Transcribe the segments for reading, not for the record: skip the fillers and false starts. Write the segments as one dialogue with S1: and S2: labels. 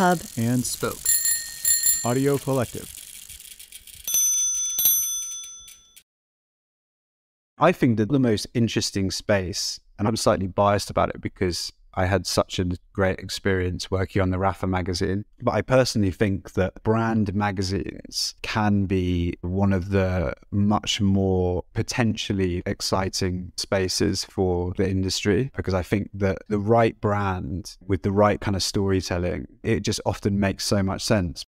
S1: Hub,
S2: and Spoke. Audio Collective.
S3: I think that the most interesting space, and I'm slightly biased about it because I had such a great experience working on the Rafa magazine, but I personally think that brand magazines can be one of the much more potentially exciting spaces for the industry, because I think that the right brand with the right kind of storytelling, it just often makes so much sense.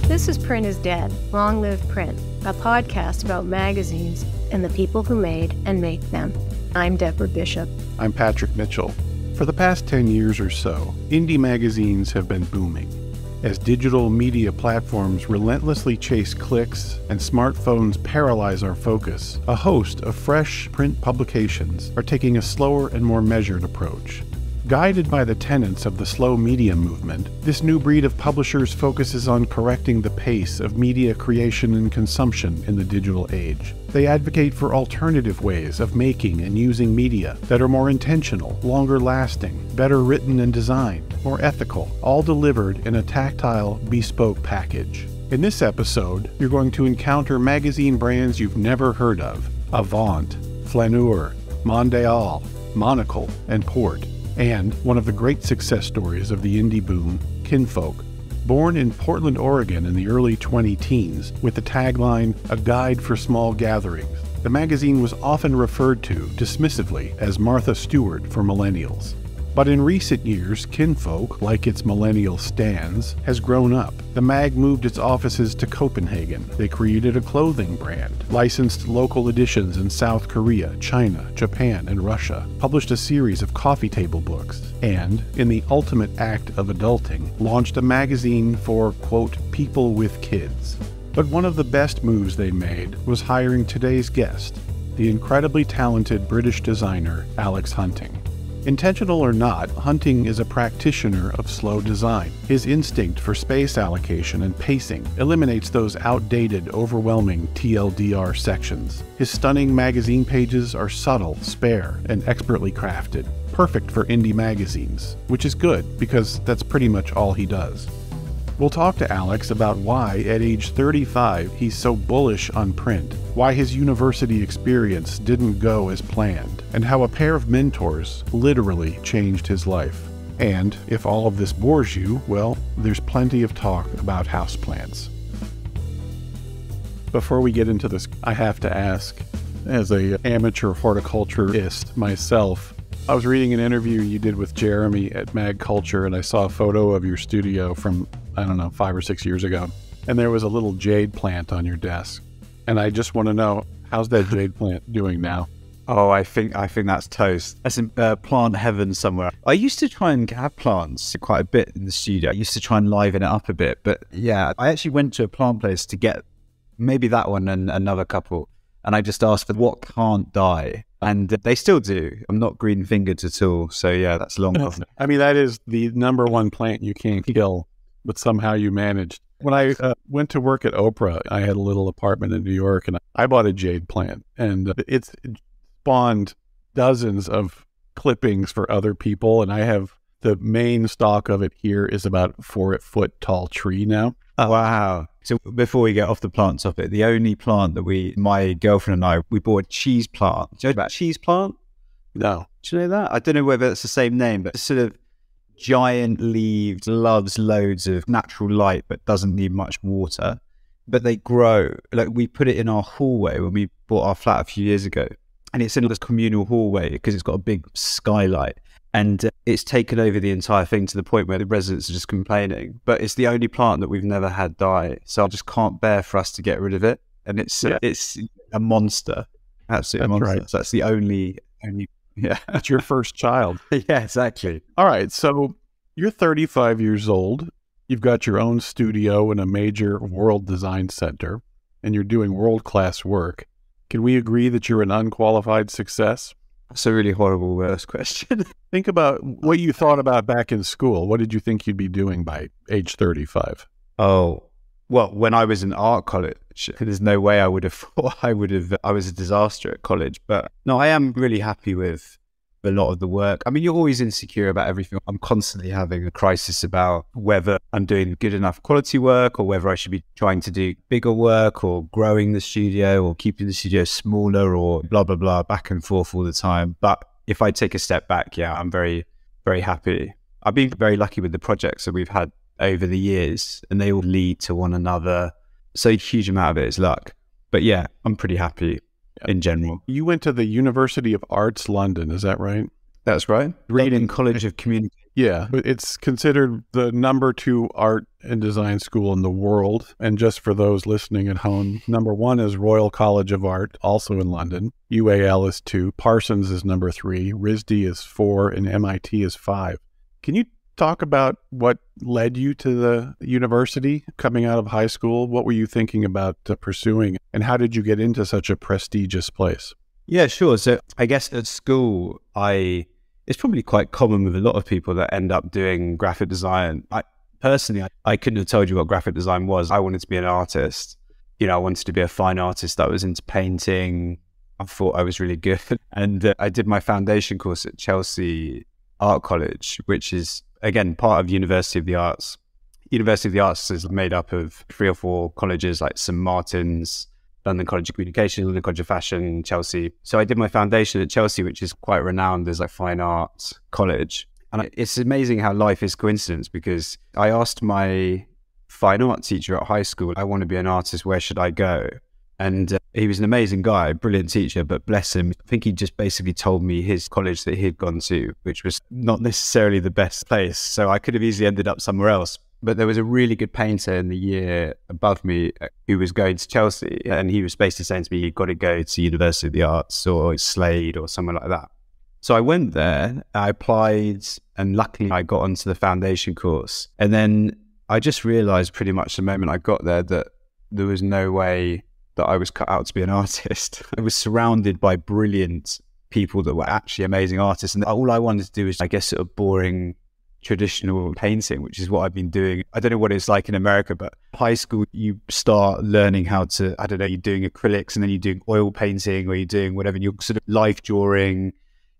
S1: This is Print is Dead, Long Live Print, a podcast about magazines and the people who made and make them. I'm Deborah Bishop.
S4: I'm Patrick Mitchell. For the past 10 years or so, indie magazines have been booming. As digital media platforms relentlessly chase clicks and smartphones paralyze our focus, a host of fresh print publications are taking a slower and more measured approach. Guided by the tenets of the slow media movement, this new breed of publishers focuses on correcting the pace of media creation and consumption in the digital age. They advocate for alternative ways of making and using media that are more intentional, longer lasting, better written and designed, more ethical, all delivered in a tactile, bespoke package. In this episode, you're going to encounter magazine brands you've never heard of: Avaunt, Flaneur, Mondial, Monocle, and Port. And one of the great success stories of the indie boom, Kinfolk. Born in Portland, Oregon in the early 20-teens with the tagline, "A Guide for Small Gatherings," the magazine was often referred to dismissively as Martha Stewart for millennials. But in recent years, Kinfolk, like its millennial stands, has grown up. The mag moved its offices to Copenhagen. They created a clothing brand, licensed local editions in South Korea, China, Japan, and Russia, published a series of coffee table books, and, in the ultimate act of adulting, launched a magazine for, quote, people with kids. But one of the best moves they made was hiring today's guest, the incredibly talented British designer Alex Hunting. Intentional or not, Hunting is a practitioner of slow design. His instinct for space allocation and pacing eliminates those outdated, overwhelming TLDR sections. His stunning magazine pages are subtle, spare, and expertly crafted, perfect for indie magazines, which is good because that's pretty much all he does. We'll talk to Alex about why, at age 35, he's so bullish on print, why his university experience didn't go as planned, and how a pair of mentors literally changed his life. And if all of this bores you, well, there's plenty of talk about houseplants. Before we get into this, I have to ask, as an amateur horticulturist myself, I was reading an interview you did with Jeremy at Mag Culture, and I saw a photo of your studio from, 5 or 6 years ago, and there was a little jade plant on your desk. And I just want to know, how's that jade plant doing now?
S3: Oh, I think that's toast. That's in plant heaven somewhere. I used to try and have plants quite a bit in the studio. I used to try and liven it up a bit. But yeah, I actually went to a plant place to get maybe that one and another couple. And I just asked for what can't die. And they still do. I'm not green-fingered at all. So yeah, that's long gone.
S4: I mean, that is the number one plant you can't kill, but somehow you managed. When I went to work at Oprah, I had a little apartment in New York, and I bought a jade plant. And it's spawned dozens of clippings for other people. And I have the main stock of it here is about a 4-foot tall tree now.
S3: Oh, wow. So before we get off the plant topic, the only plant that my girlfriend and I, we bought a cheese plant. Do you know about cheese plant?
S4: No.
S3: Do you know that? I don't know whether it's the same name, but it's sort of giant leaves, loves loads of natural light, but doesn't need much water. But they grow. Like, we put it in our hallway when we bought our flat a few years ago. And it's in this communal hallway because it's got a big skylight. And it's taken over the entire thing to the point where the residents are just complaining. But it's the only plant that we've never had die. So I just can't bear for us to get rid of it. And it's a monster. Absolute monster. Right. So that's the only, yeah.
S4: It's your first child.
S3: Yeah, exactly.
S4: All right. So you're 35 years old. You've got your own studio in a major world design center, and you're doing world-class work. Can we agree that you're an unqualified success?
S3: That's a really horrible first question.
S4: Think about what you thought about back in school. What did you think you'd be doing by age 35?
S3: Oh, Well, when I was in art college, there's no way I would have thought I was a disaster at college. But no, I am really happy with a lot of the work. I mean, you're always insecure about everything. I'm constantly having a crisis about whether I'm doing good enough quality work or whether I should be trying to do bigger work or growing the studio or keeping the studio smaller or blah, blah, blah, back and forth all the time. But if I take a step back, yeah, I'm very, very happy. I've been very lucky with the projects that we've had over the years, and they all lead to one another. So a huge amount of it is luck. But yeah, I'm pretty happy in general.
S4: You went to the University of Arts London, is that right?
S3: That's right. Reading College of Communication.
S4: Yeah, it's considered the number 2 art and design school in the world. And just for those listening at home, number 1 is Royal College of Art, also in London. UAL is 2, Parsons is number 3, RISD is 4, and MIT is 5. Can you talk about what led you to the university coming out of high school? What were you thinking about pursuing, and how did you get into such a prestigious place?
S3: Yeah, sure. So I guess at school, it's probably quite common with a lot of people that end up doing graphic design. Personally, I couldn't have told you what graphic design was. I wanted to be an artist. You know, I wanted to be a fine artist that was into painting. I thought I was really good. And I did my foundation course at Chelsea Art College, which is, again, part of University of the Arts. University of the Arts is made up of 3 or 4 colleges like St Martin's, London College of Communication, London College of Fashion, Chelsea. So I did my foundation at Chelsea, which is quite renowned as like fine arts college. And it's amazing how life is coincidence, because I asked my fine art teacher at high school, I want to be an artist, where should I go? And he was an amazing guy, brilliant teacher, but bless him, I think he just basically told me his college that he had gone to, which was not necessarily the best place. So I could have easily ended up somewhere else. But there was a really good painter in the year above me who was going to Chelsea, and he was basically saying to me, you've got to go to University of the Arts or Slade or somewhere like that. So I went there, I applied, and luckily I got onto the foundation course. And then I just realized pretty much the moment I got there that there was no way that I was cut out to be an artist. I was surrounded by brilliant people that were actually amazing artists. And all I wanted to do was, I guess, sort of boring traditional painting, which is what I've been doing. I don't know what it's like in America, but high school, you start learning how to, I don't know, you're doing acrylics and then you're doing oil painting or you're doing whatever, and you're sort of life drawing,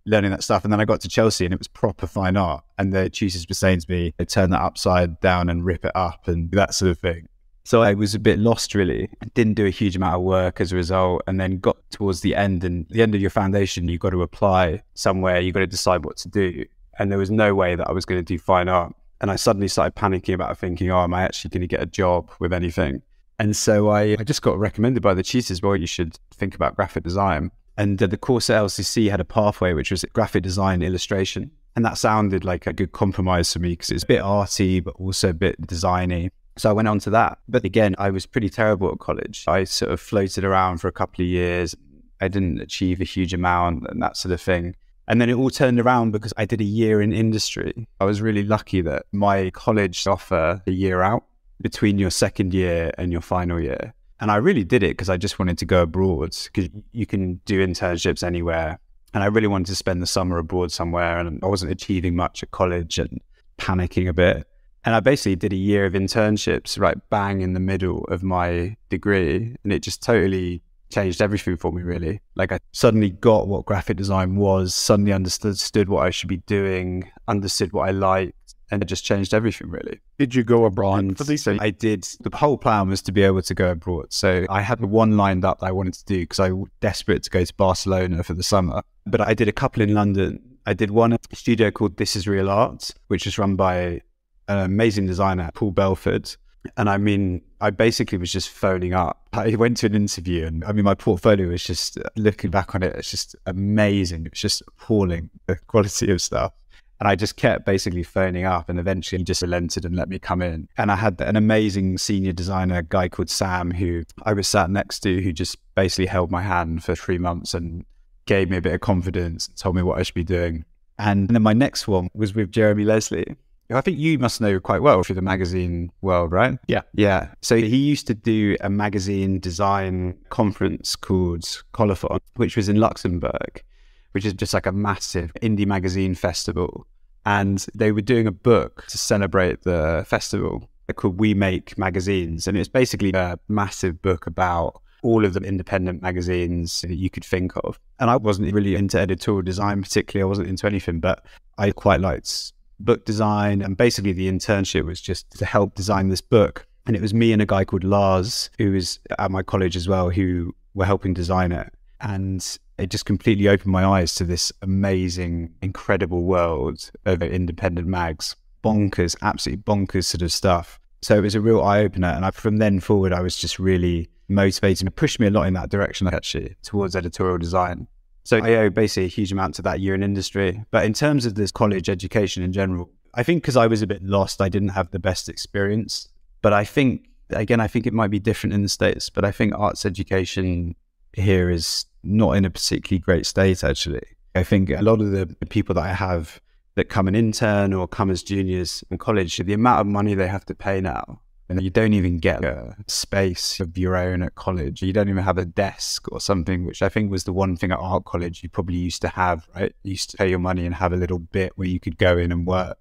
S3: learning that stuff. And then I got to Chelsea and it was proper fine art. And the tutors were saying to me, turn that upside down and rip it up and that sort of thing. So I was a bit lost, really. I didn't do a huge amount of work as a result, and then got towards the end, and the end of your foundation, you've got to apply somewhere, you've got to decide what to do. And there was no way that I was going to do fine art. And I suddenly started panicking about thinking, oh, am I actually going to get a job with anything? And so I just got recommended by the tutors, well, you should think about graphic design. And the course at LCC had a pathway, which was graphic design illustration. And that sounded like a good compromise for me because it's a bit arty, but also a bit designy. So I went on to that. But again, I was pretty terrible at college. I sort of floated around for a couple of years. I didn't achieve a huge amount and that sort of thing. And then it all turned around because I did a year in industry. I was really lucky that my college offer a year out between your second year and your final year. And I really did it because I just wanted to go abroad, because you can do internships anywhere. And I really wanted to spend the summer abroad somewhere, and I wasn't achieving much at college and panicking a bit. And I basically did a year of internships right bang in the middle of my degree. And it just totally changed everything for me, really. Like I suddenly got what graphic design was, suddenly understood what I should be doing, understood what I liked, and it just changed everything, really.
S4: Did you go abroad for these?
S3: So I did. The whole plan was to be able to go abroad. So I had one lined up that I wanted to do because I was desperate to go to Barcelona for the summer. But I did a couple in London. I did one at a studio called This Is Real Art, which is run by an amazing designer, Paul Belford. And I mean, I basically was just phoning up. I went to an interview, and I mean, my portfolio was just, looking back on it, it's just amazing. It was just appalling, the quality of stuff. And I just kept basically phoning up, and eventually he just relented and let me come in. And I had an amazing senior designer, a guy called Sam, who I was sat next to, who just basically held my hand for 3 months and gave me a bit of confidence and told me what I should be doing. And then my next one was with Jeremy Leslie. I think you must know quite well through the magazine world, right?
S4: Yeah.
S3: Yeah. So he used to do a magazine design conference called Colophon, which was in Luxembourg, which is just like a massive indie magazine festival. And they were doing a book to celebrate the festival. called We Make Magazines. And it's basically a massive book about all of the independent magazines that you could think of. And I wasn't really into editorial design particularly. I wasn't into anything, but I quite liked book design. And basically the internship was just to help design this book. And it was me and a guy called Lars, who was at my college as well, who were helping design it. And it just completely opened my eyes to this amazing, incredible world of independent mags. Bonkers, absolutely bonkers sort of stuff. So it was a real eye-opener. And from then forward, I was just really motivated. It pushed me a lot in that direction, actually, towards editorial design. So I owe basically a huge amount to that year in industry. But in terms of this college education in general, I think because I was a bit lost, I didn't have the best experience. But I think, again, I think it might be different in the States, but I think arts education here is not in a particularly great state, actually. I think a lot of the people that I have that come an intern or come as juniors in college, the amount of money they have to pay now, and you don't even get a space of your own at college. You don't even have a desk or something, which I think was the one thing at art college you probably used to have, right? You used to pay your money and have a little bit where you could go in and work.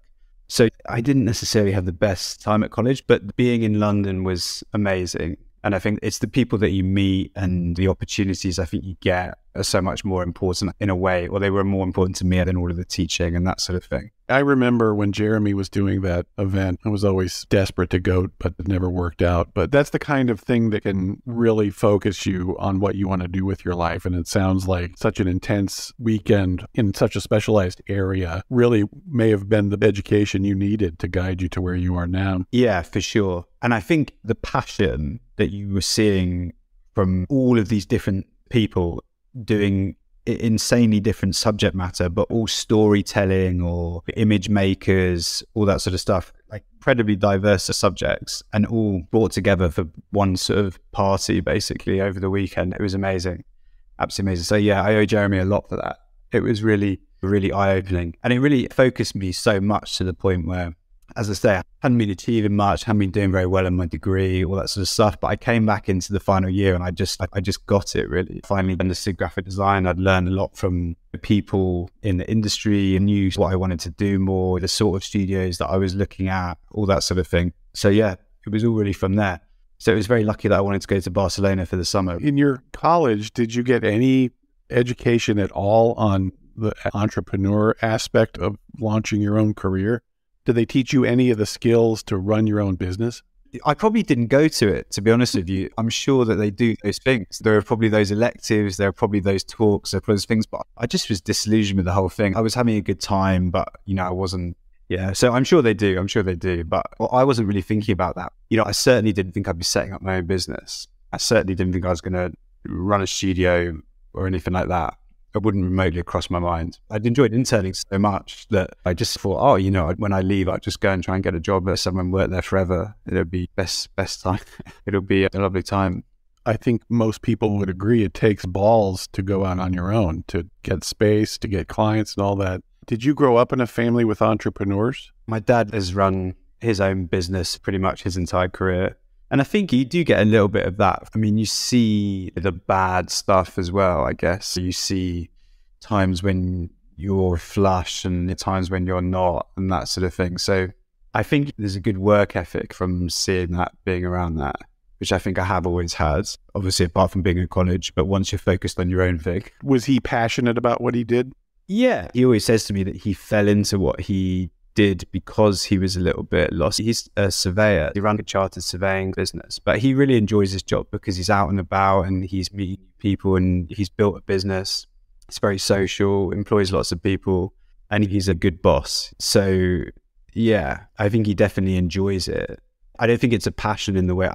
S3: So I didn't necessarily have the best time at college, but being in London was amazing. And I think it's the people that you meet and the opportunities I think you get are so much more important in a way, or they were more important to me than all of the teaching and that sort of thing.
S4: I remember when Jeremy was doing that event, I was always desperate to go, but it never worked out. But that's the kind of thing that can really focus you on what you want to do with your life. And it sounds like such an intense weekend in such a specialized area really may have been the education you needed to guide you to where you are now.
S3: Yeah, for sure. And I think the passion that you were seeing from all of these different people doing insanely different subject matter, but all storytelling or image makers, all that sort of stuff, like incredibly diverse subjects, and all brought together for one sort of party basically over the weekend. It was amazing, absolutely amazing. So yeah, I owe Jeremy a lot for that. It was really, really eye-opening, and it really focused me so much to the point where, as I say, I hadn't been achieving much, hadn't been doing very well in my degree, all that sort of stuff. But I came back into the final year and I just got it, really. Finally understood graphic design. I'd learned a lot from people in the industry and knew what I wanted to do more, the sort of studios that I was looking at, all that sort of thing. So yeah, it was all really from there. So it was very lucky that I wanted to go to Barcelona for the summer.
S4: In your college, did you get any education at all on the entrepreneur aspect of launching your own career? Did they teach you any of the skills to run your own business?
S3: I probably didn't go to it, to be honest with you. I'm sure that they do those things. There are probably those electives, there are probably those talks, there are probably those things, but I just was disillusioned with the whole thing. I was having a good time, but, I wasn't, so I'm sure they do, but I wasn't really thinking about that. I certainly didn't think I'd be setting up my own business. I certainly didn't think I was going to run a studio or anything like that. It wouldn't remotely cross my mind. I'd enjoyed interning so much that I just thought, when I leave, I'll just go and try and get a job at someone, work there forever. It'll be best time. It'll be a lovely time.
S4: I think most people would agree it takes balls to go out on your own, to get space, to get clients and all that. Did you grow up in a family with entrepreneurs?
S3: My dad has run his own business pretty much his entire career. And I think you do get a little bit of that. I mean, you see the bad stuff as well, I guess. You see times when you're flush and times when you're not and that sort of thing. So I think there's a good work ethic from seeing that, being around that, which I think I have always had, obviously apart from being at college, but once you're focused on your own thing.
S4: Was he passionate about what he did?
S3: Yeah. He always says to me that he fell into what he did because he was a little bit lost. He's a surveyor. He ran a chartered surveying business, but he really enjoys his job because he's out and about and he's meeting people and he's built a business. It's very social, employs lots of people, and he's a good boss. So yeah, I think he definitely enjoys it. I don't think it's a passion in the way,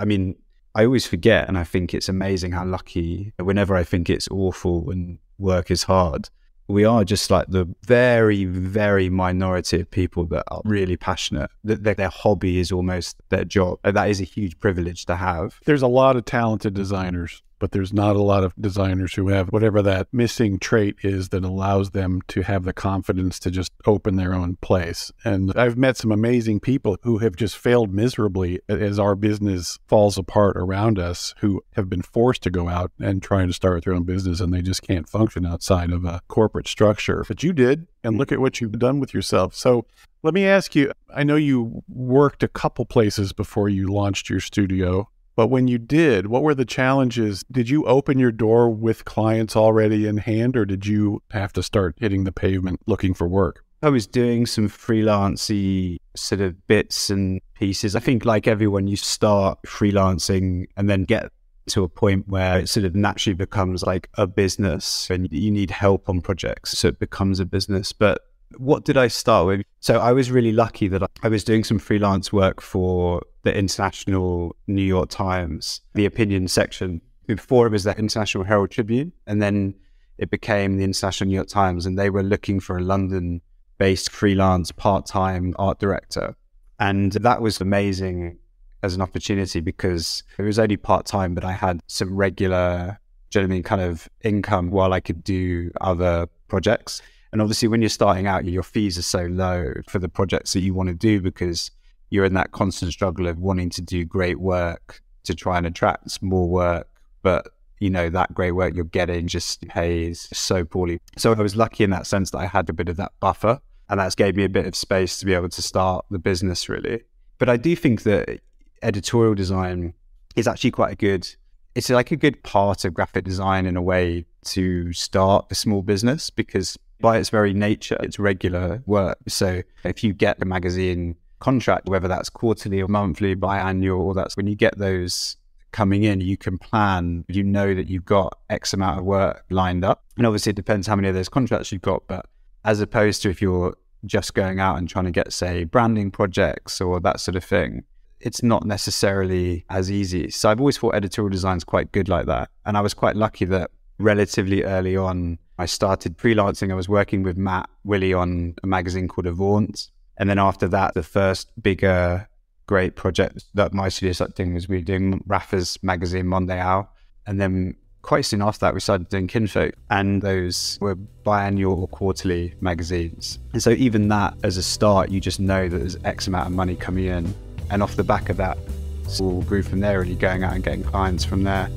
S3: I always forget, and I think it's amazing how lucky, whenever I think it's awful and work is hard, we are just like the very, very minority of people that are really passionate, that their hobby is almost their job. That is a huge privilege to have.
S4: There's a lot of talented designers. but there's not a lot of designers who have whatever that missing trait is that allows them to have the confidence to just open their own place. And I've met some amazing people who have just failed miserably as our business falls apart around us, who have been forced to go out and try to start their own business, and they just can't function outside of a corporate structure. But you did, and look at what you've done with yourself. So let me ask you, I know you worked a couple places before you launched your studio. But when you did, what were the challenges? Did you open your door with clients already in hand, or did you have to start hitting the pavement looking for work?
S3: I was doing some freelancey sort of bits and pieces. I think like everyone, you start freelancing and then get to a point where it sort of naturally becomes like a business and you need help on projects. So it becomes a business. But what did I start with? So I was really lucky that I was doing some freelance work for the International New York Times, the opinion section. Before it was the International Herald Tribune, and then it became the International New York Times, and they were looking for a London-based freelance part-time art director. And that was amazing as an opportunity because it was only part-time, but I had some regular, do you know what I mean, kind of income while I could do other projects. And obviously when you're starting out, your fees are so low for the projects that you want to do because you're in that constant struggle of wanting to do great work to try and attract more work. But, you know, that great work you're getting just pays so poorly. So I was lucky in that sense that I had a bit of that buffer, and that's gave me a bit of space to be able to start the business really. But I do think that editorial design is actually quite it's like a good part of graphic design in a way to start a small business because by its very nature, it's regular work. So if you get a magazine contract, whether that's quarterly or monthly, biannual, or that's when you get those coming in, you can plan, you know that you've got X amount of work lined up. And obviously it depends how many of those contracts you've got. But as opposed to if you're just going out and trying to get, say, branding projects or that sort of thing, it's not necessarily as easy. So I've always thought editorial design is quite good like that. And I was quite lucky that relatively early on, I started freelancing. I was working with Matt Willey on a magazine called Avaunt. And then after that, the first bigger, great project that my studio started doing was we were doing Rafa's magazine, Mondial. And then quite soon after that, we started doing Kinfolk. And those were biannual or quarterly magazines. And so even that, as a start, you just know that there's X amount of money coming in. And off the back of that, it's all grew from there, really going out and getting clients from there.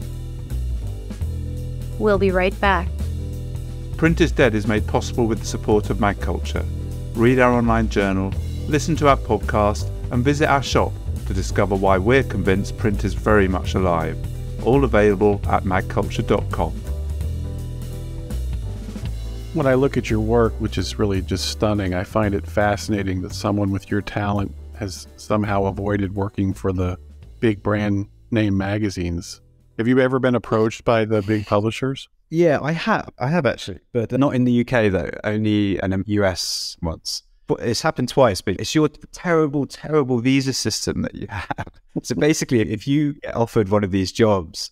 S1: We'll be right back.
S5: Print is Dead is made possible with the support of Mag Culture. Read our online journal, listen to our podcast, and visit our shop to discover why we're convinced print is very much alive. All available at magculture.com.
S4: When I look at your work, which is really just stunning, I find it fascinating that someone with your talent has somehow avoided working for the big brand name magazines. Have you ever been approached by the big publishers?
S3: Yeah, I have actually, but not in the UK though, only in the US once. But it's happened twice, but it's your terrible, terrible visa system that you have. So basically, if you get offered one of these jobs,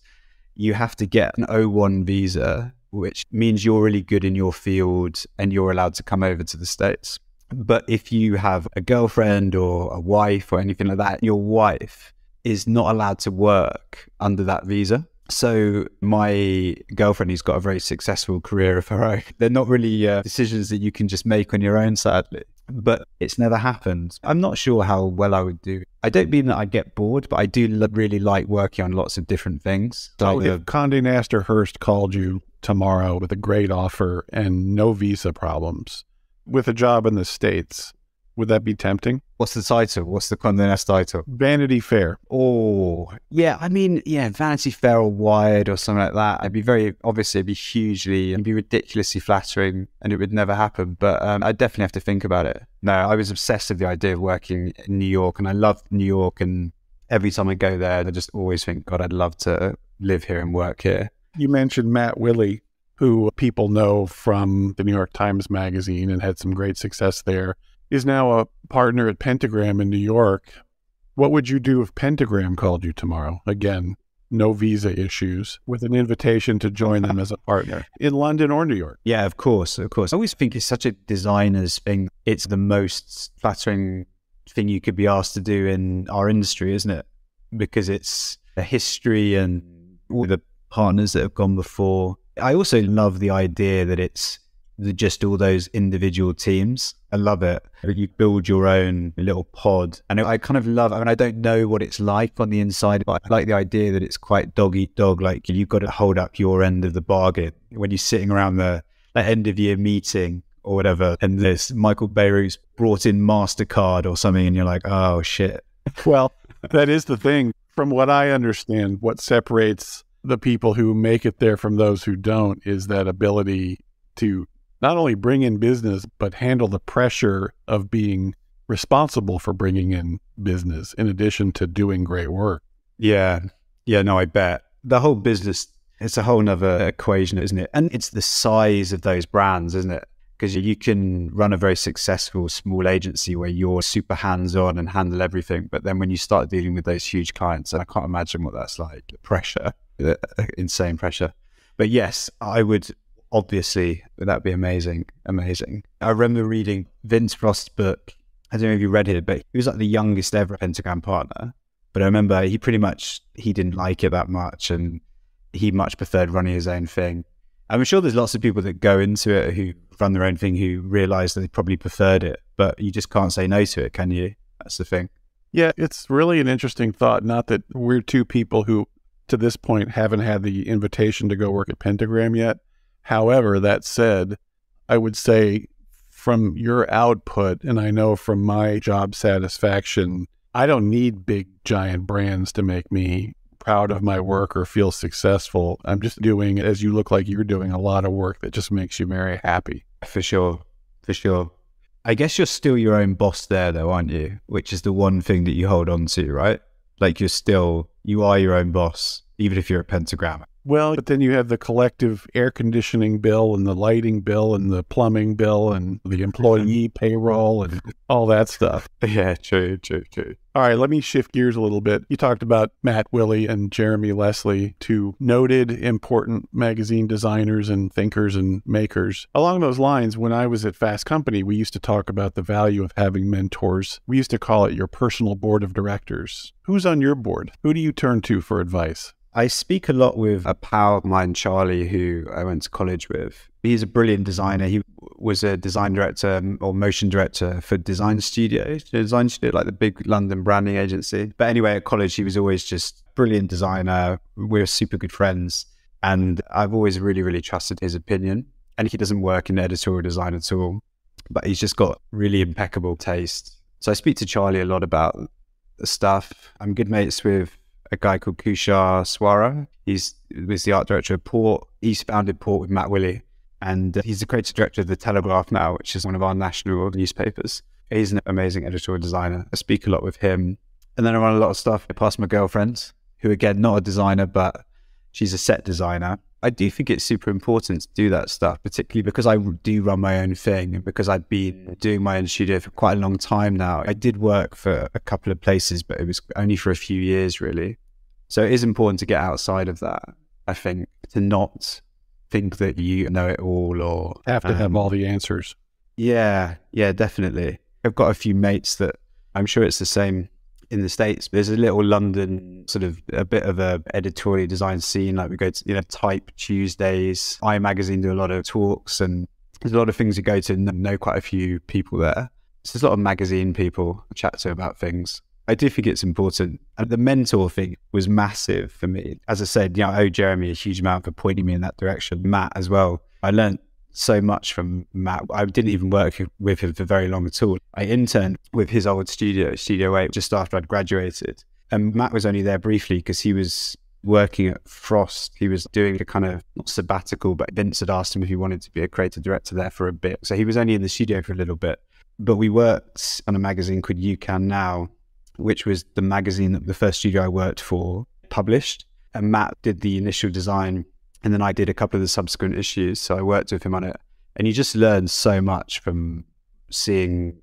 S3: you have to get an O1 visa, which means you're really good in your field and you're allowed to come over to the States. But if you have a girlfriend or a wife or anything like that, your wife is not allowed to work under that visa. So my girlfriend, who's got a very successful career of her own, they're not really decisions that you can just make on your own, sadly. But it's never happened. I'm not sure how well I would do. I don't mean that I get bored, but I do really like working on lots of different things.
S4: So if Condé Nast Hurst called you tomorrow with a great offer and no visa problems, with a job in the States, would that be tempting?
S3: What's the title? What's the Condé Nast title?
S4: Vanity Fair.
S3: Oh, yeah. I mean, yeah, Vanity Fair or Wired or something like that. It'd be ridiculously flattering and it would never happen. But I'd definitely have to think about it. No, I was obsessed with the idea of working in New York, and I love New York. And every time I go there, I just always think, God, I'd love to live here and work here.
S4: You mentioned Matt Willey, who people know from the New York Times Magazine and had some great success there, is now a partner at Pentagram in New York. What would you do if Pentagram called you tomorrow? Again, no visa issues, with an invitation to join them as a partner in London or New York.
S3: Yeah, of course. I always think it's such a designer's thing. It's the most flattering thing you could be asked to do in our industry, isn't it? Because it's a history and all the partners that have gone before. I also love the idea that it's just all those individual teams. I love it. You build your own little pod. And I kind of love, I don't know what it's like on the inside, but I like the idea that it's quite dog eat dog. Like you've got to hold up your end of the bargain when you're sitting around the end of year meeting or whatever. And this Michael Beirut's brought in MasterCard or something. And you're like, oh shit.
S4: Well, that is the thing. From what I understand, what separates the people who make it there from those who don't is that ability to not only bring in business, but handle the pressure of being responsible for bringing in business in addition to doing great work.
S3: Yeah. Yeah, no, I bet. The whole business, it's a whole nother equation, isn't it? And it's the size of those brands, isn't it? Because you can run a very successful small agency where you're super hands-on and handle everything. But then when you start dealing with those huge clients, I can't imagine what that's like. The pressure, the insane pressure. But yes, I would obviously, that'd be amazing. Amazing. I remember reading Vince Frost's book. I don't know if you read it, but he was like the youngest ever Pentagram partner. But I remember he didn't like it that much and he much preferred running his own thing. I'm sure there's lots of people that go into it who run their own thing who realize that they probably preferred it, but you just can't say no to it, can you? That's the thing.
S4: Yeah, it's really an interesting thought. Not that we're two people who, to this point, haven't had the invitation to go work at Pentagram yet. However, that said, I would say from your output, and I know from my job satisfaction, I don't need big, giant brands to make me proud of my work or feel successful. I'm just doing, as you look like you're doing, a lot of work that just makes you very happy.
S3: For sure. For sure. I guess you're still your own boss there though, aren't you? Which is the one thing that you hold on to, right? Like you are your own boss, even if you're a Pentagram.
S4: Well, but then you have the collective air conditioning bill and the lighting bill and the plumbing bill and the employee payroll and all that stuff.
S3: Yeah, true.
S4: All right, let me shift gears a little bit. You talked about Matt Willey and Jeremy Leslie, two noted important magazine designers and thinkers and makers. Along those lines, when I was at Fast Company, we used to talk about the value of having mentors. We used to call it your personal board of directors. Who's on your board? Who do you turn to for advice?
S3: I speak a lot with a pal of mine, Charlie, who I went to college with. He's a brilliant designer. He was a design director or motion director for Design Studio, like the big London branding agency. But anyway, at college, he was always just brilliant designer. We're super good friends. And I've always really, really trusted his opinion. And he doesn't work in editorial design at all, but he's just got really impeccable taste. So I speak to Charlie a lot about the stuff. I'm good mates with a guy called Kushar Swara. He was the art director of Port. He's founded Port with Matt Willey. And he's the creative director of The Telegraph now, which is one of our national newspapers. He's an amazing editorial designer. I speak a lot with him. And then I run a lot of stuff past my girlfriend, who again, not a designer, but she's a set designer. I do think it's super important to do that stuff, particularly because I do run my own thing and because I've been doing my own studio for quite a long time now. I did work for a couple of places, but it was only for a few years, really. So it is important to get outside of that, I think, to not think that you know it all or
S4: have to have all the answers.
S3: Yeah, definitely. I've got a few mates that I'm sure it's the same in the States. There's a little London sort of a bit of a editorial design scene. Like we go to, Type Tuesdays, iMagazine do a lot of talks and there's a lot of things you go to and know quite a few people there. So there's a lot of magazine people I chat to about things. I do think it's important. And the mentor thing was massive for me. As I said, I owe Jeremy a huge amount for pointing me in that direction. Matt as well. I learned so much from Matt. I didn't even work with him for very long at all. I interned with his old studio, Studio 8, just after I'd graduated. And Matt was only there briefly because he was working at Frost. He was doing a kind of, not sabbatical, but Vince had asked him if he wanted to be a creative director there for a bit. So he was only in the studio for a little bit. But we worked on a magazine called You Can Now, which was the magazine that the first studio I worked for published. And Matt did the initial design. And then I did a couple of the subsequent issues. So I worked with him on it. And you just learn so much from seeing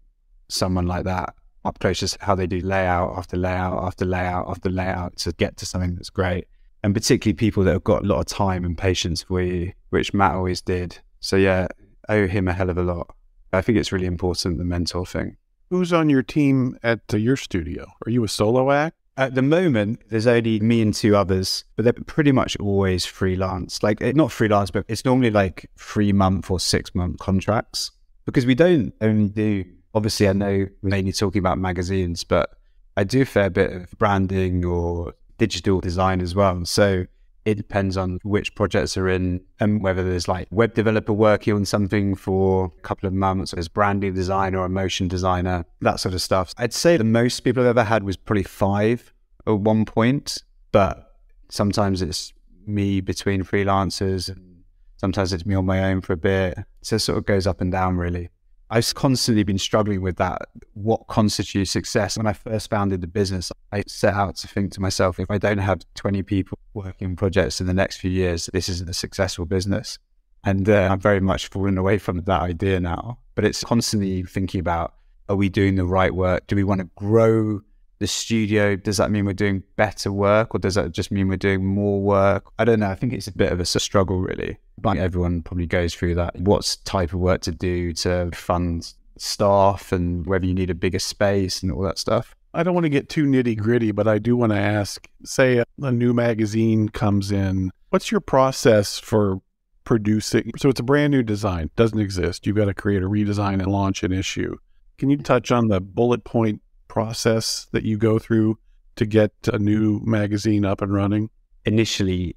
S3: someone like that up close, just how they do layout after layout after layout after layout to get to something that's great. And particularly people that have got a lot of time and patience for you, which Matt always did. So yeah, I owe him a hell of a lot. I think it's really important, the mentor thing.
S4: Who's on your team at your studio? Are you a solo act?
S3: At the moment, there's only me and 2 others, but they're pretty much always freelance. Like, not freelance, but it's normally like 3-month or 6-month contracts. Because we don't only do, obviously I know we're mainly talking about magazines, but I do a fair bit of branding or digital design as well. So it depends on which projects are in and whether there's like web developer working on something for a couple of months, or there's branding designer or a motion designer, that sort of stuff. I'd say the most people I've ever had was probably 5 at one point, but sometimes it's me between freelancers and sometimes it's me on my own for a bit. So it sort of goes up and down really. I've constantly been struggling with that. What constitutes success? When I first founded the business, I set out to think to myself, if I don't have 20 people working on projects in the next few years, this isn't a successful business. And I'm very much fallen away from that idea now. But it's constantly thinking about, are we doing the right work? Do we want to grow the studio? Does that mean we're doing better work, or does that just mean we're doing more work? I don't know. I think it's a bit of a struggle really. But everyone probably goes through that. What type of work to do to fund staff and whether you need a bigger space and all that stuff.
S4: I don't want to get too nitty gritty, but I do want to ask, say a new magazine comes in, what's your process for producing? So it's a brand new design, doesn't exist. You've got to create a redesign and launch an issue. Can you touch on the bullet point process that you go through to get a new magazine up and running?
S3: Initially,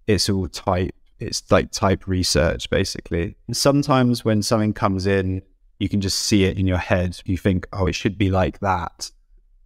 S3: it's all type. It's like type research, basically. And sometimes when something comes in, you can just see it in your head. You think, oh, it should be like that.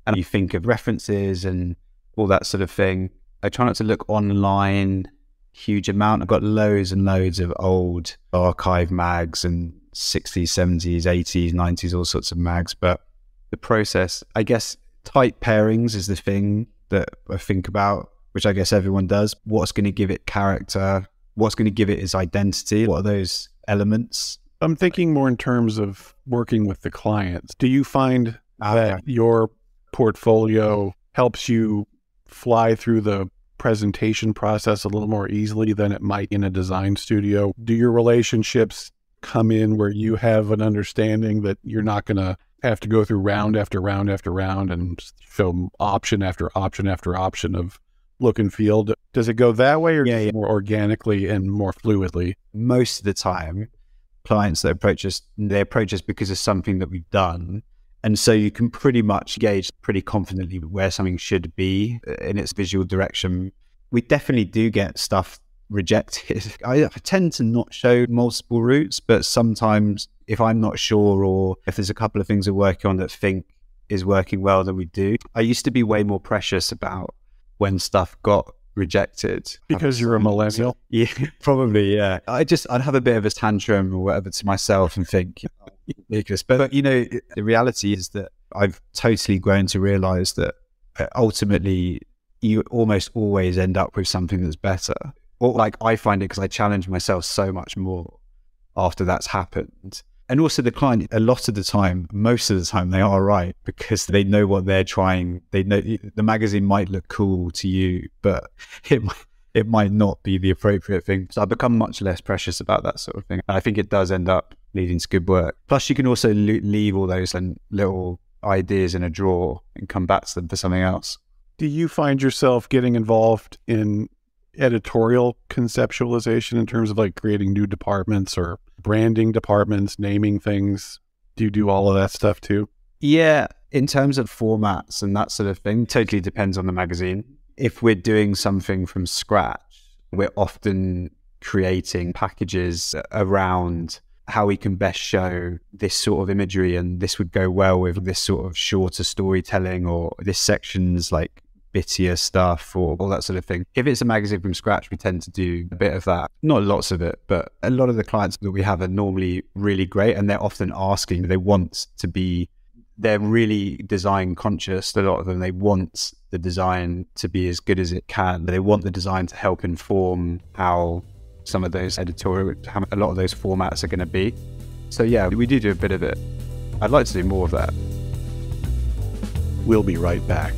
S3: And you think of references and all that sort of thing. I try not to look online huge amount. I've got loads and loads of old archive mags and 60s, 70s, 80s, 90s, all sorts of mags. But the process, I guess, type pairings is the thing that I think about, which I guess everyone does. What's going to give it character? What's going to give it its identity? What are those elements?
S4: I'm thinking more in terms of working with the clients. Do you find that your portfolio helps you fly through the presentation process a little more easily than it might in a design studio? Do your relationships come in where you have an understanding that you're not going to have to go through round after round after round and show option after option after option of look and feel? Does it go that way, or more organically and more fluidly?
S3: Most of the time, clients that approach us, they approach us because of something that we've done. And so you can pretty much gauge pretty confidently where something should be in its visual direction. We definitely do get stuff rejected. I tend to not show multiple routes, but sometimes if I'm not sure, or if there's a couple of things we're working on that think is working well, then we do. I used to be way more precious about when stuff got rejected.
S4: Because you're a millennial?
S3: Yeah, probably, yeah. I'd have a bit of a tantrum or whatever to myself and think, ridiculous. But you know, the reality is that I've totally grown to realize that ultimately you almost always end up with something that's better. Or like I find it, because I challenge myself so much more after that's happened. And also the client, a lot of the time, most of the time, they are right, because they know what they're trying. They know the magazine might look cool to you, but it might not be the appropriate thing. So I become much less precious about that sort of thing. And I think it does end up leading to good work. Plus, you can also leave all those little ideas in a drawer and come back to them for something else.
S4: Do you find yourself getting involved in editorial conceptualization in terms of like creating new departments or branding departments, naming things? Do you do all of that stuff too?
S3: Yeah, in terms of formats and that sort of thing, totally depends on the magazine. If we're doing something from scratch, we're often creating packages around how we can best show this sort of imagery, and this would go well with this sort of shorter storytelling, or this section's like bittier stuff, or all that sort of thing. If it's a magazine from scratch, we tend to do a bit of that. Not lots of it, but a lot of the clients that we have are normally really great, and they're often asking, they're really design conscious. A lot of them, they want the design to be as good as it can. They want the design to help inform how some of those a lot of those formats are going to be. So yeah, we do a bit of it. I'd like to do more of that.
S4: We'll be right back.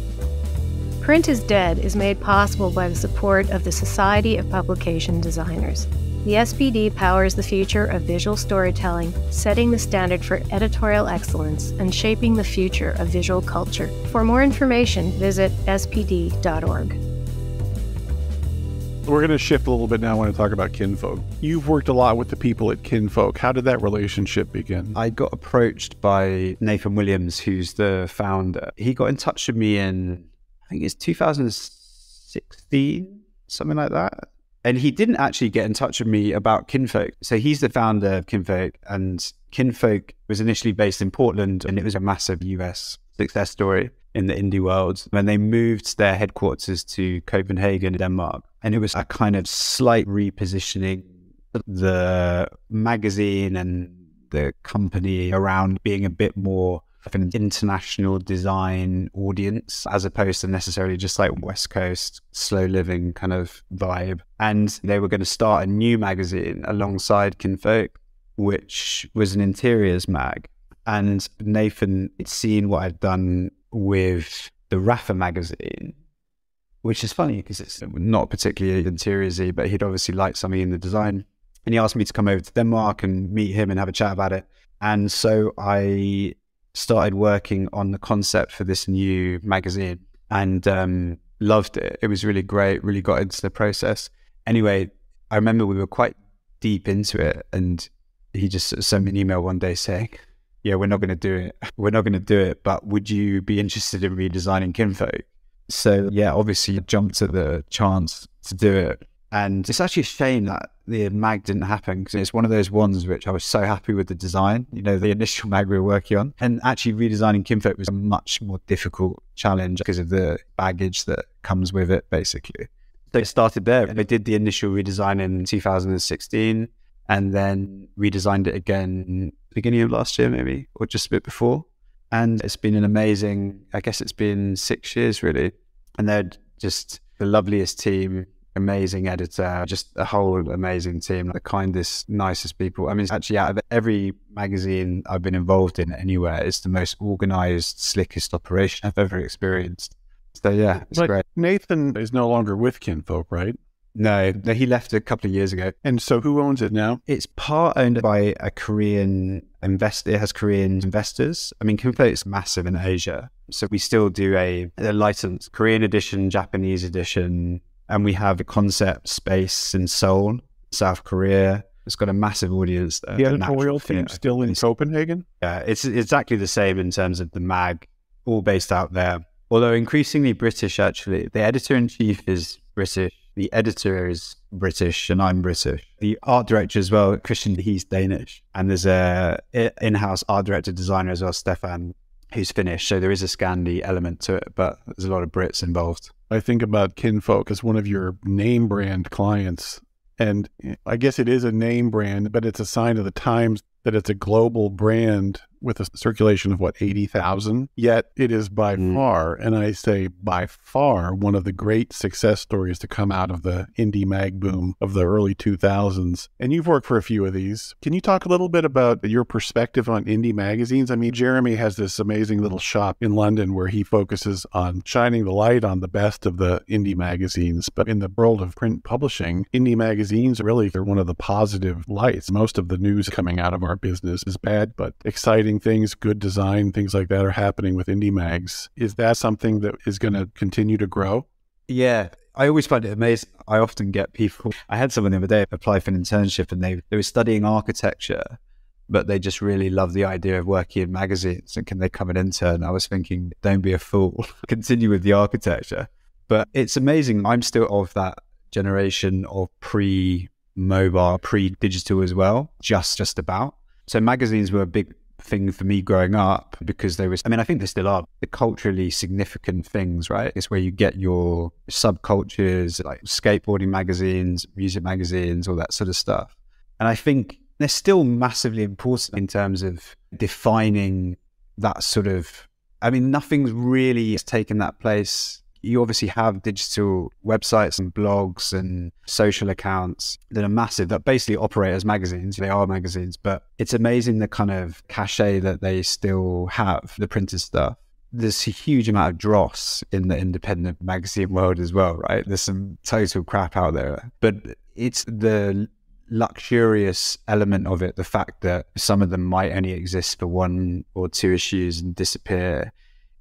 S1: Print is Dead is made possible by the support of the Society of Publication Designers. The SPD powers the future of visual storytelling, setting the standard for editorial excellence and shaping the future of visual culture. For more information, visit spd.org.
S4: We're going to shift a little bit now. I want to talk about Kinfolk. You've worked a lot with the people at Kinfolk. How did that relationship begin?
S3: I got approached by Nathan Williams, who's the founder. He got in touch with me in, I think it's 2016, something like that. And he didn't actually get in touch with me about Kinfolk. So he's the founder of Kinfolk, and Kinfolk was initially based in Portland, and it was a massive US success story in the indie world when they moved their headquarters to Copenhagen, Denmark. And it was a kind of slight repositioning the magazine and the company around being a bit more of an international design audience, as opposed to necessarily just like West Coast, slow living kind of vibe. And they were going to start a new magazine alongside Kinfolk, which was an interiors mag. And Nathan had seen what I'd done with the Rafa magazine, which is funny because it's not particularly interiorsy, but he'd obviously liked something in the design. And he asked me to come over to Denmark and meet him and have a chat about it. And so I started working on the concept for this new magazine and loved it. It was really great, really got into the process. Anyway, I remember we were quite deep into it, and he just sort of sent me an email one day saying, yeah, we're not going to do it. We're not going to do it, but would you be interested in redesigning Kinfolk? So yeah, obviously jumped at the chance to do it. And it's actually a shame that the mag didn't happen, because it's one of those ones which I was so happy with the design, you know, the initial mag we were working on. And actually redesigning Kinfolk was a much more difficult challenge because of the baggage that comes with it, basically. So it started there. And I did the initial redesign in 2016 and then redesigned it again beginning of last year, maybe, or just a bit before. And it's been an amazing, I guess it's been 6 years really. And they're just the loveliest team, amazing editor, just a whole amazing team, the kindest, nicest people. I mean, actually out of every magazine I've been involved in anywhere, it's the most organized, slickest operation I've ever experienced. So yeah, it's great.
S4: Nathan is no longer with Kinfolk, right?
S3: No, he left a couple of years ago.
S4: And so who owns it now?
S3: It's part owned by a Korean investor. It has Korean investors. I mean, Kinfolk is massive in Asia. So we still do a licensed Korean edition, Japanese edition, and we have a concept space in Seoul, South Korea. It's got a massive audience there.
S4: The editorial team still in Copenhagen?
S3: Yeah, it's exactly the same in terms of the mag, all based out there. Although increasingly British, actually. The editor-in-chief is British. The editor is British and I'm British. The art director as well, Christian, he's Danish. And there's a in-house art director designer as well, Stefan, who's Finnish. So there is a Scandi element to it, but there's a lot of Brits involved.
S4: I think about Kinfolk as one of your name brand clients. And I guess it is a name brand, but it's a sign of the times that it's a global brand with a circulation of, 80,000? Yet it is by far, and I say by far, one of the great success stories to come out of the indie mag boom of the early 2000s. And you've worked for a few of these. Can you talk a little bit about your perspective on indie magazines? I mean, Jeremy has this amazing little shop in London where he focuses on shining the light on the best of the indie magazines. But in the world of print publishing, indie magazines really are one of the positive lights. Most of the news coming out of our business is bad, but exciting things, good design, things like that are happening with indie mags. Is that something that is going to continue to grow?
S3: Yeah, I always find it amazing. I often get people, I had someone the other day apply for an internship and they were studying architecture, but they just really love the idea of working in magazines and can they come and intern? I was thinking, don't be a fool, continue with the architecture. But it's amazing. I'm still of that generation of pre-mobile, pre-digital as well, just about. So magazines were a big thing for me growing up because they was, I mean, I think they still are the culturally significant things, right? It's where you get your subcultures, like skateboarding magazines, music magazines, all that sort of stuff. And I think they're still massively important in terms of defining that sort of, I mean, nothing's really taken that place. You obviously have digital websites and blogs and social accounts that are massive, that basically operate as magazines. They are magazines, but it's amazing the kind of cachet that they still have, the printed stuff. There's a huge amount of dross in the independent magazine world as well, right? There's some total crap out there, but it's the luxurious element of it, the fact that some of them might only exist for 1 or 2 issues and disappear.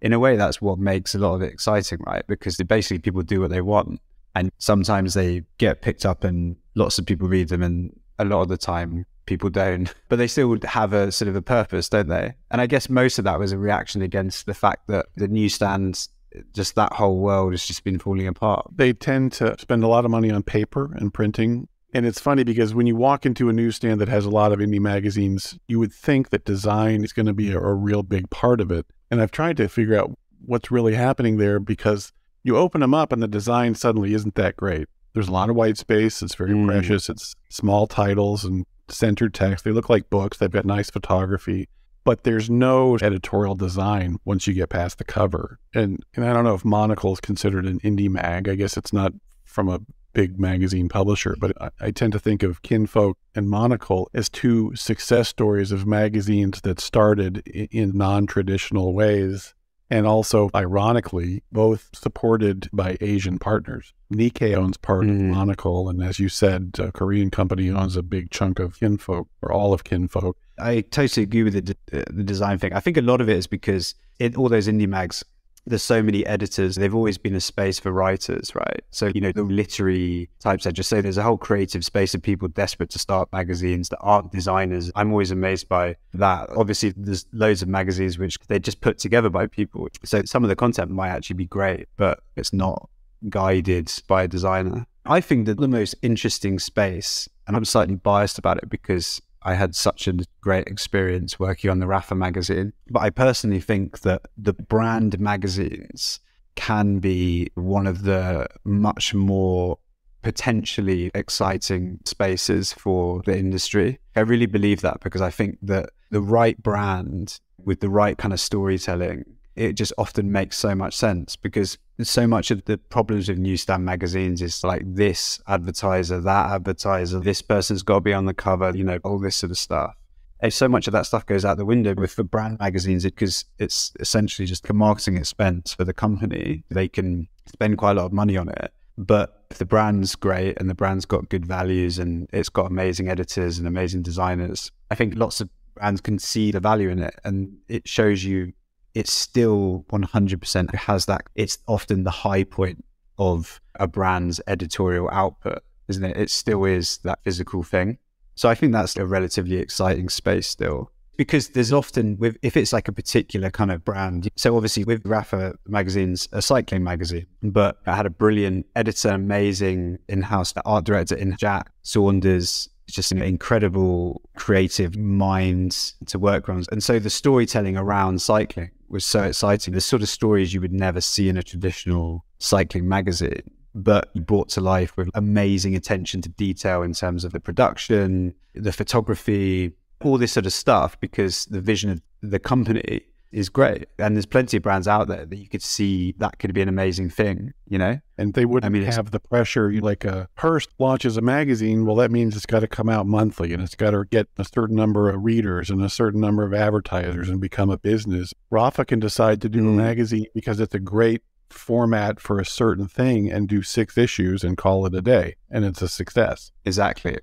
S3: In a way, that's what makes a lot of it exciting, right? Because basically people do what they want, and sometimes they get picked up and lots of people read them, and a lot of the time people don't, but they still have a sort of a purpose, don't they? And I guess most of that was a reaction against the fact that the newsstands, just that whole world has just been falling apart.
S4: They tend to spend a lot of money on paper and printing. And it's funny because when you walk into a newsstand that has a lot of indie magazines, you would think that design is going to be a real big part of it. And I've tried to figure out what's really happening there, because you open them up and the design suddenly isn't that great. There's a lot of white space. It's very precious. It's small titles and centered text. They look like books. They've got nice photography, but there's no editorial design once you get past the cover. And I don't know if Monocle is considered an indie mag. I guess it's not from a big magazine publisher, but I tend to think of Kinfolk and Monocle as 2 success stories of magazines that started in non-traditional ways, and also, ironically, both supported by Asian partners. Nikkei owns part of Monocle, and as you said, a Korean company owns a big chunk of Kinfolk, or all of Kinfolk.
S3: I totally agree with the design thing. I think a lot of it is because in all those indie mags, there's so many editors. They've always been a space for writers, right? So, the literary types, I just say there's a whole creative space of people desperate to start magazines that aren't designers. I'm always amazed by that. Obviously, there's loads of magazines which they just put together by people. So some of the content might actually be great, but it's not guided by a designer. I think that the most interesting space, and I'm slightly biased about it because I had such a great experience working on the Rafa magazine. But I personally think that the brand magazines can be one of the much more potentially exciting spaces for the industry. I really believe that, because I think that the right brand with the right kind of storytelling, it just often makes so much sense, because so much of the problems with newsstand magazines is like this advertiser, that advertiser, this person's got to be on the cover, all this sort of stuff. And so much of that stuff goes out the window for brand magazines, because it's essentially just a marketing expense for the company. They can spend quite a lot of money on it. But if the brand's great and the brand's got good values and it's got amazing editors and amazing designers, I think lots of brands can see the value in it, and it shows you it's still 100% has that. It's often the high point of a brand's editorial output, isn't it? It still is that physical thing. So I think that's a relatively exciting space still, because there's often, if it's like a particular kind of brand. So obviously with Rafa magazine's a cycling magazine, but I had a brilliant editor, amazing in-house art director in Jack Saunders. It's just an incredible creative mind to work on. And so the storytelling around cycling was so exciting. The sort of stories you would never see in a traditional cycling magazine, but brought to life with amazing attention to detail in terms of the production, the photography, all this sort of stuff, because the vision of the company is great. And there's plenty of brands out there that you could see that could be an amazing thing,
S4: And they wouldn't have the pressure. Like a Hearst launches a magazine, well, that means it's got to come out monthly and it's got to get a certain number of readers and a certain number of advertisers and become a business. Rafa can decide to do a magazine because it's a great format for a certain thing and do 6 issues and call it a day. And it's a success.
S3: Exactly.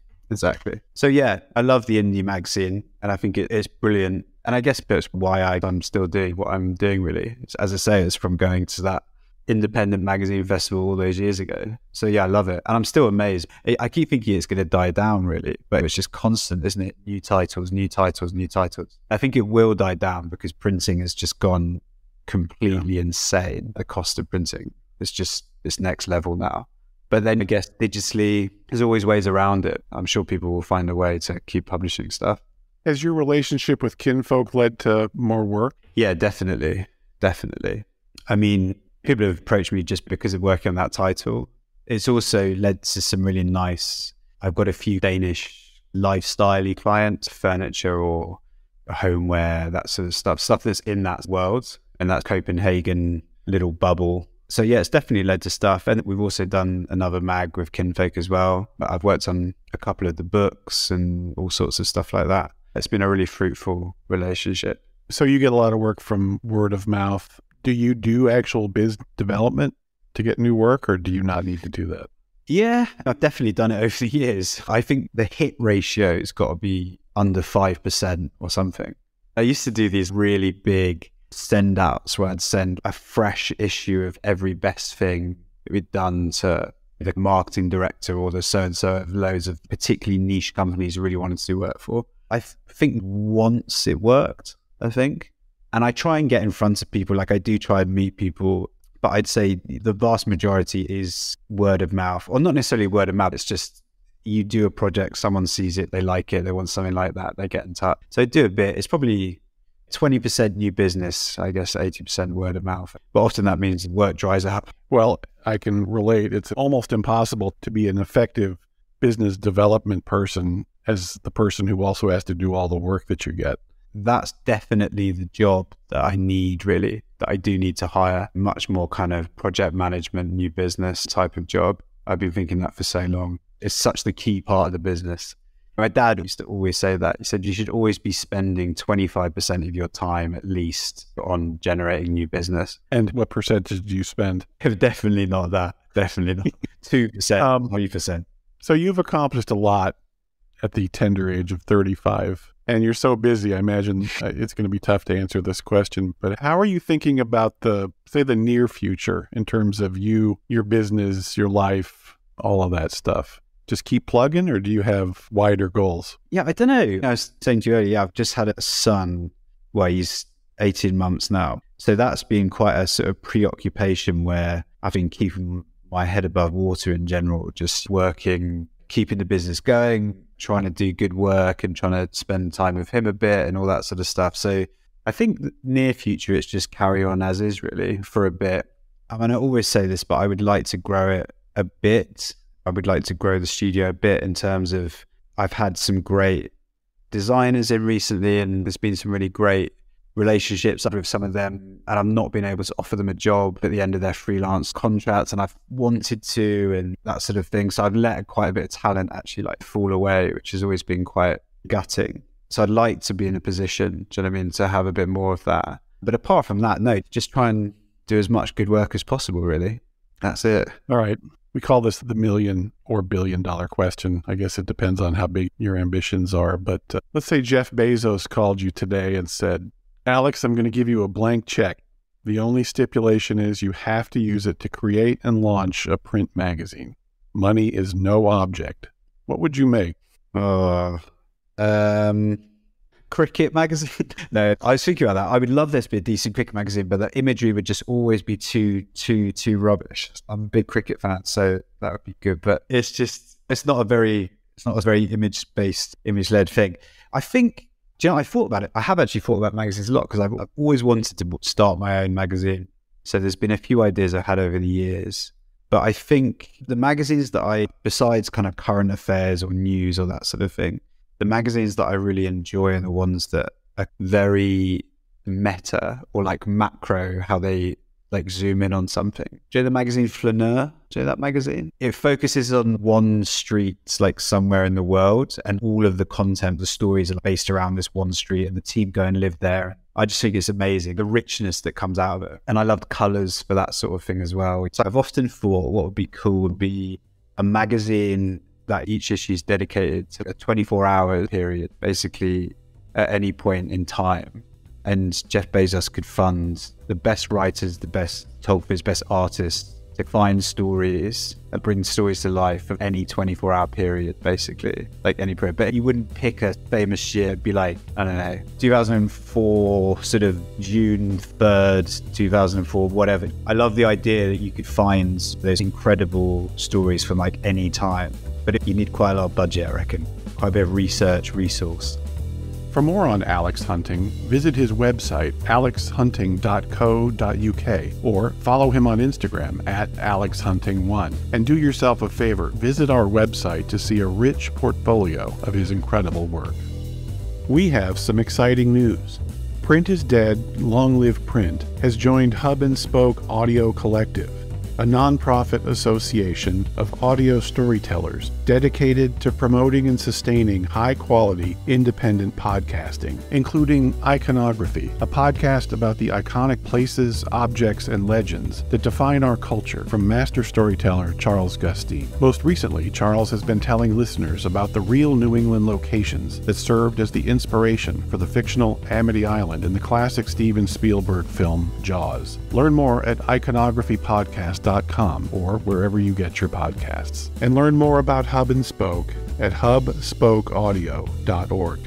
S3: So yeah, I love the indie mag scene, and I think it's brilliant. And I guess that's why I'm still doing what I'm doing, really. As I say, it's from going to that independent magazine festival all those years ago. So yeah, I love it. And I'm still amazed. I keep thinking it's going to die down, really, but it's just constant, isn't it? New titles. I think it will die down because printing has just gone completely insane. The cost of printing is just this next level now. But then I guess digitally, there's always ways around it. I'm sure people will find a way to keep publishing stuff.
S4: Has your relationship with Kinfolk led to more work?
S3: Yeah, definitely. I mean, people have approached me just because of working on that title. It's also led to some really nice, I've got a few Danish lifestyle-y clients, furniture or homeware, that sort of stuff that's in that world, and that Copenhagen little bubble. So yeah, it's definitely led to stuff. And we've also done another mag with Kinfolk as well. I've worked on a couple of the books and all sorts of stuff like that. It's been a really fruitful relationship.
S4: So you get a lot of work from word of mouth. Do you do actual biz development to get new work, or do you not need to do that?
S3: Yeah, I've definitely done it over the years. I think the hit ratio has got to be under 5% or something. I used to do these really big send outs where I'd send a fresh issue of every best thing that we'd done to the marketing director or the so-and-so of loads of particularly niche companies you really wanted to work for. I think once it worked, I think. And I try and get in front of people, like I do try and meet people, but I'd say the vast majority is word of mouth, or not necessarily word of mouth. It's just you do a project, someone sees it, they like it, they want something like that, they get in touch. So I do a bit. It's probably 20% new business, I guess 80% word of mouth. But often that means work dries up.
S4: Well, I can relate. It's almost impossible to be an effective business development person as the person who also has to do all the work that you get.
S3: That's definitely the job that I need, really, that I do need to hire. Much more kind of project management, new business type of job. I've been thinking that for so long. It's such the key part of the business. My dad used to always say that. He said you should always be spending 25% of your time at least on generating new business.
S4: And what percentage do you spend?
S3: Definitely not that. Definitely not. 2%, 3%.
S4: So you've accomplished a lot at the tender age of 35. And you're so busy, I imagine it's going to be tough to answer this question. But how are you thinking about the near future in terms of you, your business, your life, all of that stuff? Just keep plugging, or do you have wider goals?
S3: Yeah, I don't know. I was saying to you earlier, I've just had a son. Well, he's 18 months now. So that's been quite a sort of preoccupation where I've been keeping my head above water in general, just working, keeping the business going, trying to do good work and trying to spend time with him a bit and all that sort of stuff. So I think the near future, it's just carry on as is really for a bit. I mean, I always say this, but I would like to grow it a bit. I would like to grow the studio a bit in terms of I've had some great designers in recently and there's been some really great relationships with some of them, and I've not been able to offer them a job at the end of their freelance contracts, and I've wanted to and that sort of thing. So I've let quite a bit of talent actually like fall away, which has always been quite gutting. So I'd like to be in a position, do you know what I mean, to have a bit more of that. But apart from that, no, just try and do as much good work as possible, really. That's it.
S4: All right. We call this the $1 million or $1 billion question. I guess it depends on how big your ambitions are. But let's say Jeff Bezos called you today and said, Alex, I'm going to give you a blank check. The only stipulation is you have to use it to create and launch a print magazine. Money is no object. What would you make?
S3: Cricket magazine? No, I was thinking about that. I would love this to be a decent cricket magazine, but the imagery would just always be too rubbish. I'm a big cricket fan, so that would be good. But it's not a very image-based, image-led thing. I think, do you know, I thought about it. I have actually thought about magazines a lot because I've always wanted to start my own magazine. So there's been a few ideas I've had over the years. But I think the magazines that besides kind of current affairs or news or that sort of thing, the magazines that I really enjoy are the ones that are very meta or like macro, how they like zoom in on something. Do you know the magazine Flaneur? Do you know that magazine? It focuses on one street, like somewhere in the world, and all of the content, the stories are based around this one street, and the team go and live there. I just think it's amazing, the richness that comes out of it. And I love the colours for that sort of thing as well. So I've often thought what would be cool would be a magazine that each issue is dedicated to a 24-hour period, basically at any point in time. And Jeff Bezos could fund the best writers, the best photographers, best artists to find stories and bring stories to life of any 24-hour period, basically, like any period. But you wouldn't pick a famous year. It'd be like, I don't know, 2004, sort of June 3rd, 2004, whatever. I love the idea that you could find those incredible stories from like any time. But you need quite a lot of budget, I reckon. Quite a bit of research, resource.
S4: For more on Alex Hunting, visit his website, alexhunting.co.uk, or follow him on Instagram at alexhunting1. And do yourself a favor, visit our website to see a rich portfolio of his incredible work. We have some exciting news. Print is Dead, Long Live Print has joined Hub and Spoke Audio Collective, a nonprofit association of audio storytellers dedicated to promoting and sustaining high-quality, independent podcasting, including Iconography, a podcast about the iconic places, objects, and legends that define our culture, from master storyteller Charles Gustine. Most recently, Charles has been telling listeners about the real New England locations that served as the inspiration for the fictional Amity Island in the classic Steven Spielberg film Jaws. Learn more at iconographypodcast.com or wherever you get your podcasts. And learn more about Hub and Spoke at hubspokeaudio.org.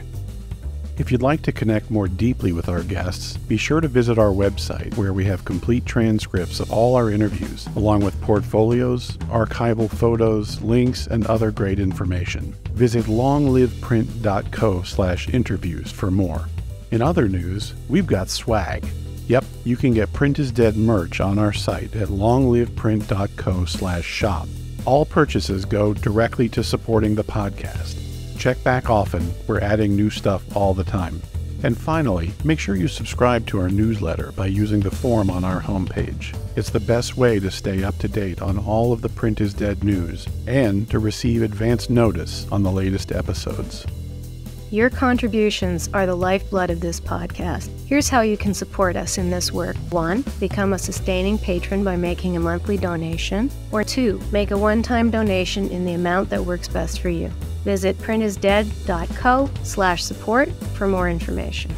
S4: If you'd like to connect more deeply with our guests, be sure to visit our website, where we have complete transcripts of all our interviews, along with portfolios, archival photos, links, and other great information. Visit longliveprint.co/interviews for more. In other news, we've got swag. Yep, you can get Print is Dead merch on our site at longliveprint.co/shop. All purchases go directly to supporting the podcast. Check back often. We're adding new stuff all the time. And finally, make sure you subscribe to our newsletter by using the form on our homepage. It's the best way to stay up to date on all of the Print is Dead news and to receive advance notice on the latest episodes.
S1: Your contributions are the lifeblood of this podcast. Here's how you can support us in this work. 1. Become a sustaining patron by making a monthly donation. Or 2. Make a one-time donation in the amount that works best for you. Visit printisdead.co/support for more information.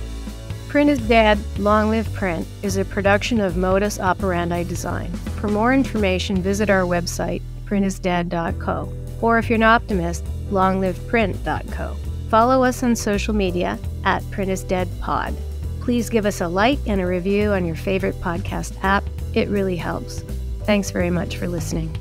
S1: Print is Dead, Long Live Print is a production of Modus Operandi Design. For more information, visit our website, printisdead.co. Or if you're an optimist, longliveprint.co. Follow us on social media at PrintIsDeadPod. Please give us a like and a review on your favorite podcast app. It really helps. Thanks very much for listening.